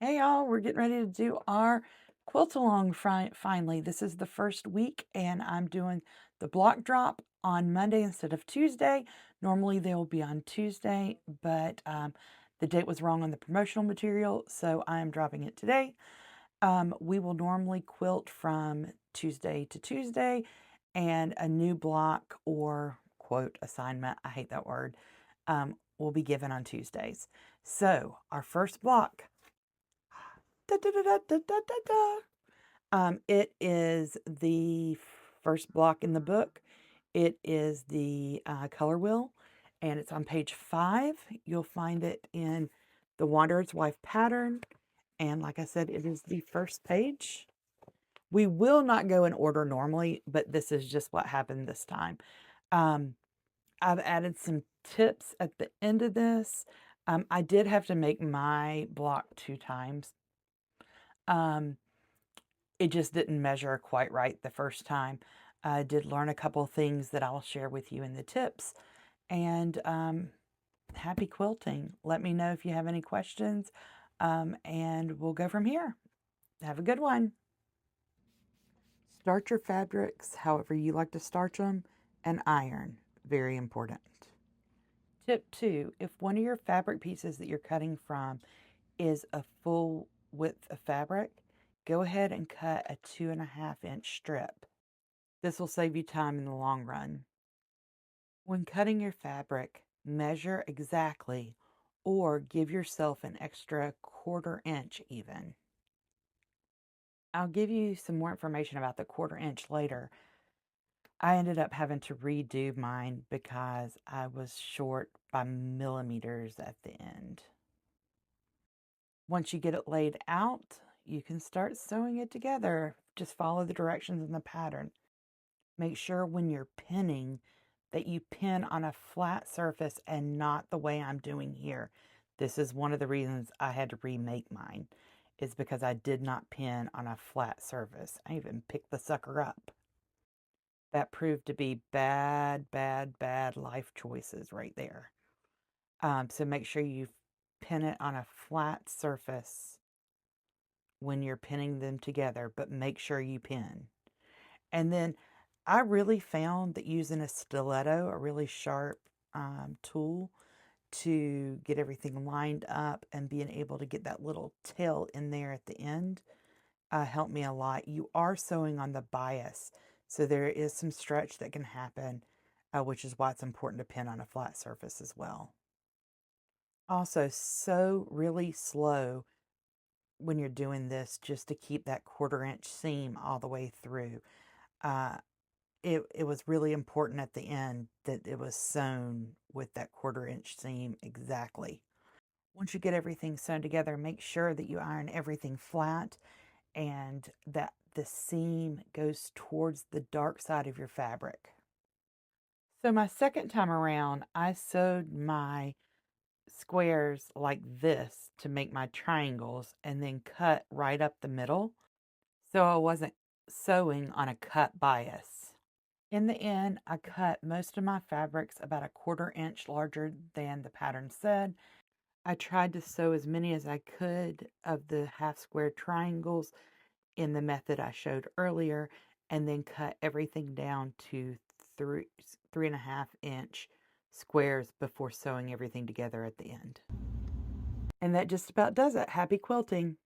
Hey y'all, we're getting ready to do our quilt-along finally. This is the first week and I'm doing the block drop on Monday instead of Tuesday. Normally they will be on Tuesday, but the date was wrong on the promotional material, so I am dropping it today. We will normally quilt from Tuesday to Tuesday, and a new block or quote assignment, I hate that word, will be given on Tuesdays. So our first block, da, da, da, da, da, da, da, da. It is the first block in the book. It is the color wheel, and it's on page 5. You'll find it in the Wanderer's Wife pattern, and like I said, it is the first page. We will not go in order normally, but this is just what happened this time. I've added some tips at the end of this. I did have to make my block 2 times. It just didn't measure quite right the first time. I did learn a couple things that I'll share with you in the tips. And happy quilting. Let me know if you have any questions, and we'll go from here. Have a good one. Starch your fabrics however you like to starch them, and iron. Very important. Tip 2, if one of your fabric pieces that you're cutting from is a full width of fabric, go ahead and cut a 2.5-inch strip. This will save you time in the long run. When cutting your fabric, measure exactly or give yourself an extra 1/4 inch even. I'll give you some more information about the 1/4 inch later. I ended up having to redo mine because I was short by millimeters at the end. Once you get it laid out, you can start sewing it together. Just follow the directions in the pattern. Make sure when you're pinning that you pin on a flat surface and not the way I'm doing here. This is one of the reasons I had to remake mine, is because I did not pin on a flat surface. I even picked the sucker up. That proved to be bad, bad, bad life choices right there. So make sure you pin it on a flat surface when you're pinning them together, but make sure you pin. And then I really found that using a stiletto, a really sharp tool, to get everything lined up and being able to get that little tail in there at the end helped me a lot. You are sewing on the bias, so there is some stretch that can happen, which is why it's important to pin on a flat surface as well. Also, sew really slow when you're doing this, just to keep that 1/4 inch seam all the way through. Uh, it was really important at the end that it was sewn with that 1/4 inch seam exactly. Once you get everything sewn together, make sure that you iron everything flat and that the seam goes towards the dark side of your fabric. So my second time around, I sewed my squares like this to make my triangles and then cut right up the middle, so I wasn't sewing on a cut bias. In the end, I cut most of my fabrics about a 1/4 inch larger than the pattern said. I tried to sew as many as I could of the half square triangles in the method I showed earlier, and then cut everything down to 3.5 inch squares before sewing everything together at the end. And that just about does it. Happy quilting!